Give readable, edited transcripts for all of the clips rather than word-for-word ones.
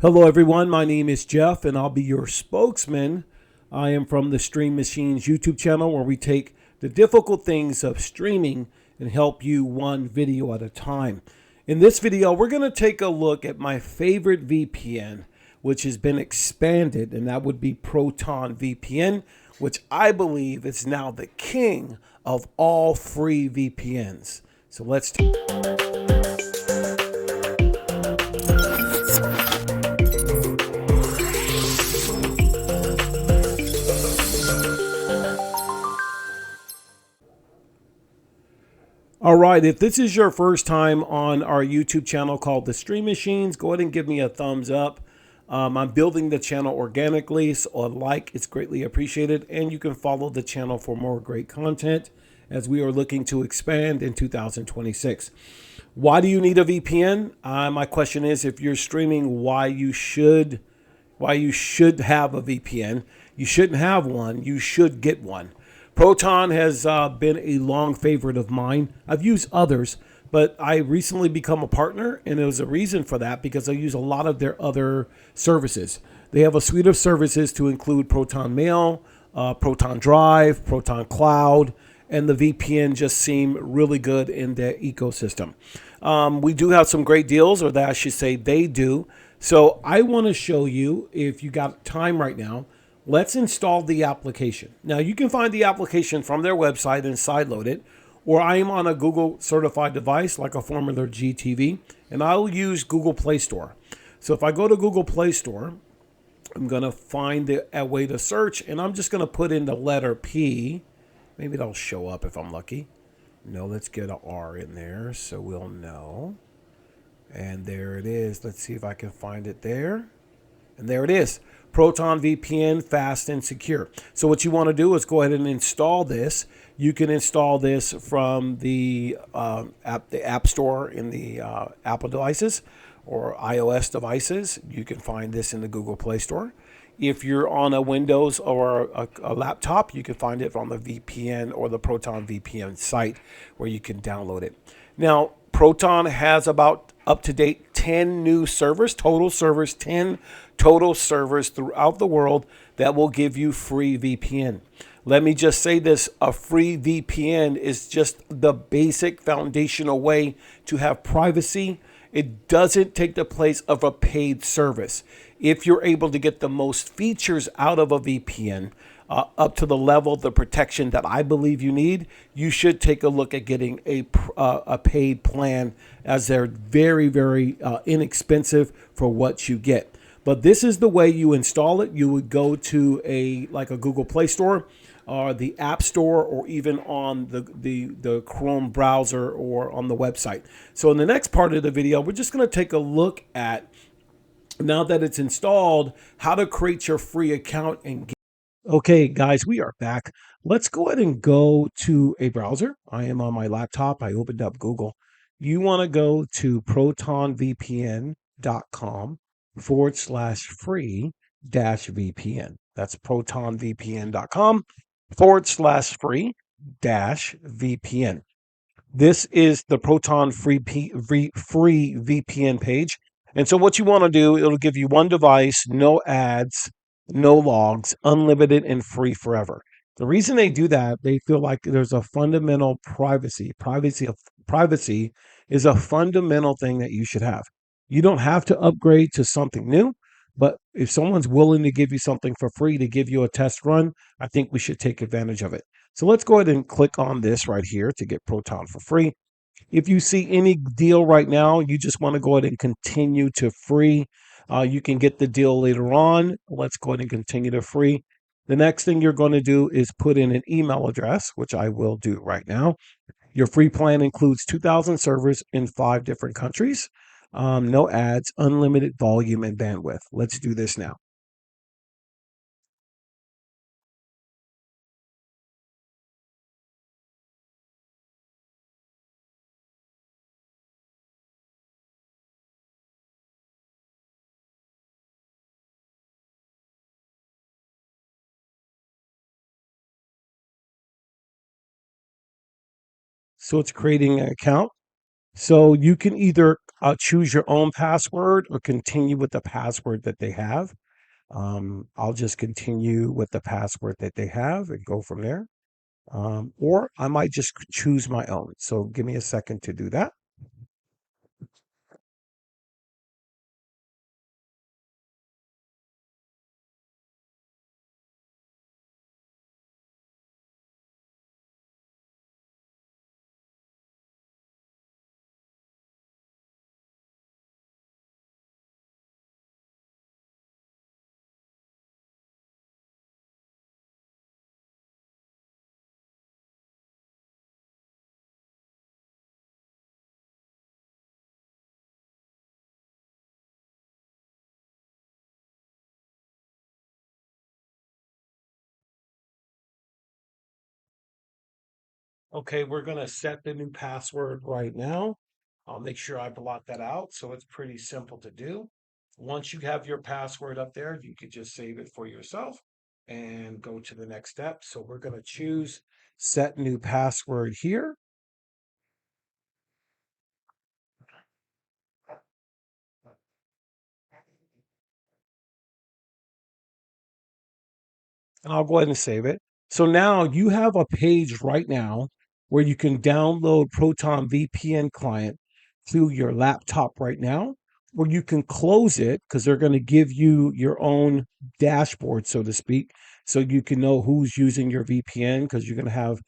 Hello, everyone. My name is Jeff, and I'll be your spokesman. I am from the Stream Machines YouTube channel, where we take the difficult things of streaming and help you one video at a time. In this video, we're going to take a look at my favorite VPN, which has been expanded, and that would be Proton VPN, which I believe is now the king of all free VPNs. So let's All right, if this is your first time on our YouTube channel called The Stream Machines, go ahead and give me a thumbs up. I'm building the channel organically, so a like is greatly appreciated, and you can follow the channel for more great content as we are looking to expand in 2026. Why do you need a VPN? My question is, if you're streaming, why you should have a VPN. You shouldn't have one. You should get one. Proton has been a long favorite of mine. I've used others, but I recently become a partner, and there was a reason for that because I use a lot of their other services. They have a suite of services to include Proton Mail, Proton Drive, Proton Cloud, and the VPN just seem really good in their ecosystem. We do have some great deals, or that I should say they do. So I want to show you, if you got time right now, let's install the application. Now you can find the application from their website and sideload it, or I am on a Google certified device like a Formula GTV, and I'll use Google Play Store. So if I go to Google Play Store, I'm going to find a way to search, and I'm just going to put in the letter P. Maybe it'll show up if I'm lucky. No, let's get an R in there so we'll know. And there it is. Let's see if I can find it there. And there it is. Proton VPN, fast and secure. So what you want to do is go ahead and install this. You can install this from the App Store in the Apple devices or iOS devices. You can find this in the Google Play Store. If you're on a Windows or a laptop, you can find it on the VPN or the Proton VPN site where you can download it. Now, Proton has about up-to-date 10 new servers, 10 total servers throughout the world that will give you free VPN. Let me just say this, a free VPN is just the basic foundational way to have privacy. It doesn't take the place of a paid service. If you're able to get the most features out of a VPN, up to the level of the protection that I believe you need, you should take a look at getting a paid plan, as they're very, very inexpensive for what you get. But this is the way you install it. You would go to like a Google Play Store or the App Store, or even on the Chrome browser or on the website. So in the next part of the video, we're just going to take a look at, now that it's installed, how to create your free account and get. Okay, guys, we are back. Let's go ahead and go to a browser. I am on my laptop. I opened up Google. You want to go to protonvpn.com/free dash VPN. That's protonvpn.com/free dash VPN. This is the Proton free VPN page. And so what you want to do, it'll give you one device, no ads, no logs, unlimited and free forever. The reason they do that, they feel like there's a fundamental privacy. Privacy is a fundamental thing that you should have. You don't have to upgrade to something new, but if someone's willing to give you something for free to give you a test run, I think we should take advantage of it. So let's go ahead and click on this right here to get Proton for free. If you see any deal right now, you just want to go ahead and continue to free. You can get the deal later on. Let's go ahead and continue to free. The next thing you're going to do is put in an email address, which I will do right now. Your free plan includes 2,000 servers in 5 different countries. No ads, unlimited volume and bandwidth. Let's do this now. So it's creating an account. So you can either choose your own password or continue with the password that they have. I'll just continue with the password that they have and go from there. Or I might just choose my own. So give me a second to do that. Okay, we're going to set the new password right now. I'll make sure I block that out. So it's pretty simple to do. Once you have your password up there, you could just save it for yourself and go to the next step. So we're going to choose set new password here. And I'll go ahead and save it. So now you have a page right now where you can download Proton VPN client to your laptop right now, or you can close it because they're going to give you your own dashboard, so to speak, so you can know who's using your VPN because you're going to have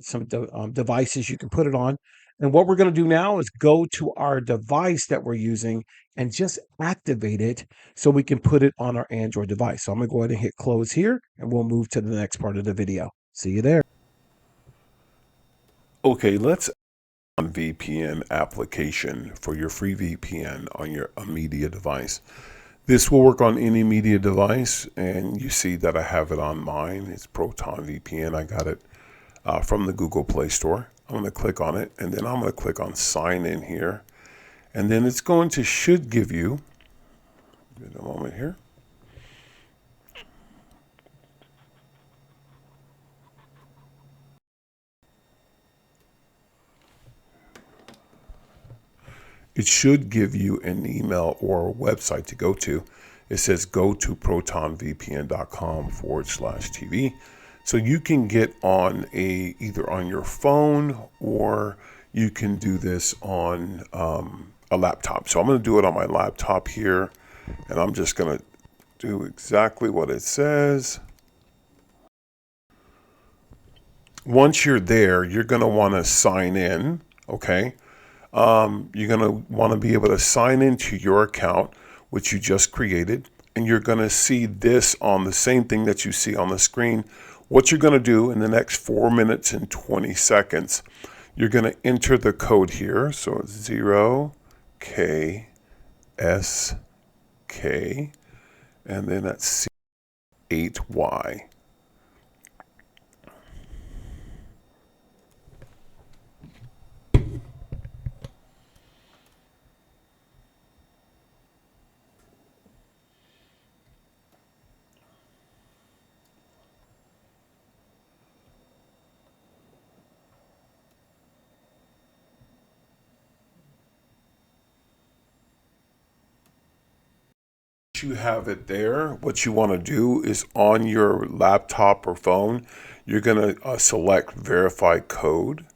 some devices you can put it on. And what we're going to do now is go to our device that we're using and just activate it so we can put it on our Android device. So I'm going to go ahead and hit close here and we'll move to the next part of the video. See you there. Okay, let's on VPN application for your free VPN on your media device. This will work on any media device, and you see that I have it on mine. It's Proton VPN. I got it from the Google Play Store. I'm going to click on it, and then I'm going to click on sign in here, and then it's going to should give you, give it a moment here. It should give you an email or a website to go to. It says go to protonvpn.com/TV. So you can get on either on your phone or you can do this on a laptop. So I'm going to do it on my laptop here, and I'm just going to do exactly what it says. Once you're there, you're going to want to sign in, okay? You're going to want to be able to sign into your account, which you just created, and you're going to see this on the same thing that you see on the screen. What you're going to do in the next 4 minutes and 20 seconds, you're going to enter the code here. So it's 0KSK, and then that's C8Y. You have it there. What you want to do is on your laptop or phone, you're going to select verify code.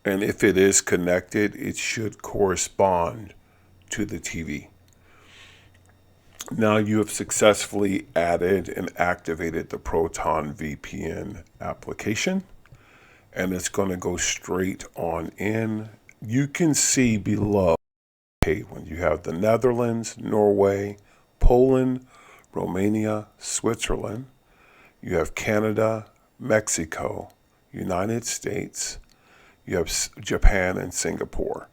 And if it is connected, it should correspond to the TV. Now you have successfully added and activated the Proton VPN application, and it's going to go straight on in. You can see below when you have the Netherlands, Norway, Poland, Romania, Switzerland. You have Canada, Mexico, United States. You have Japan and Singapore.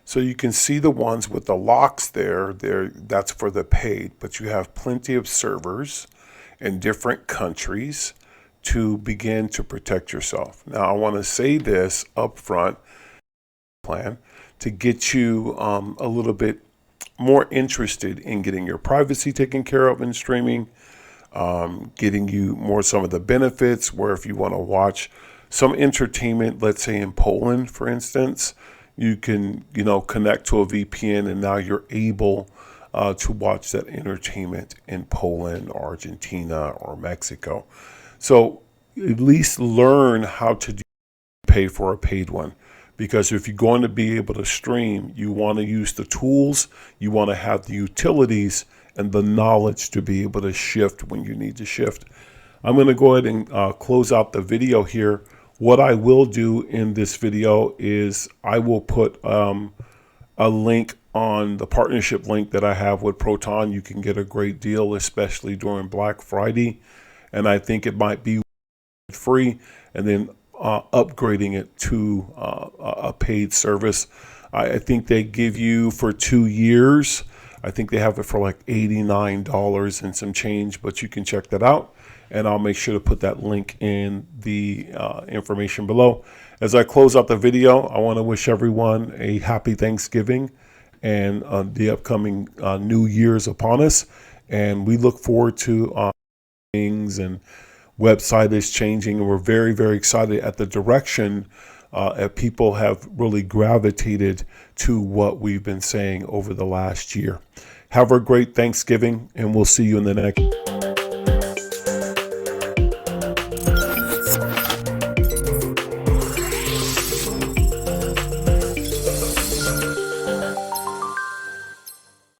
So you can see the ones with the locks there. That's for the paid, but you have plenty of servers in different countries to begin to protect yourself. Now I want to say this up front, plan to get you a little bit more interested in getting your privacy taken care of in streaming, getting you more some of the benefits where if you want to watch some entertainment, let's say in Poland, for instance, you can, connect to a VPN, and now you're able to watch that entertainment in Poland, Argentina, or Mexico. So at least learn how to pay for a paid one. Because if you're going to be able to stream, you want to use the tools, you want to have the utilities and the knowledge to be able to shift when you need to shift. I'm going to go ahead and close out the video here. What I will do in this video is I will put a link on the partnership link that I have with Proton. You can get a great deal, especially during Black Friday. And I think it might be free, and then upgrading it to a paid service. I think they give you for 2 years. I think they have it for like $89 and some change, but you can check that out. And I'll make sure to put that link in the information below. As I close out the video, I want to wish everyone a happy Thanksgiving and the upcoming New Year's upon us. And we look forward to things, and website is changing, and we're very, very excited at the direction people have really gravitated to what we've been saying over the last year. Have a great Thanksgiving, and we'll see you in the next.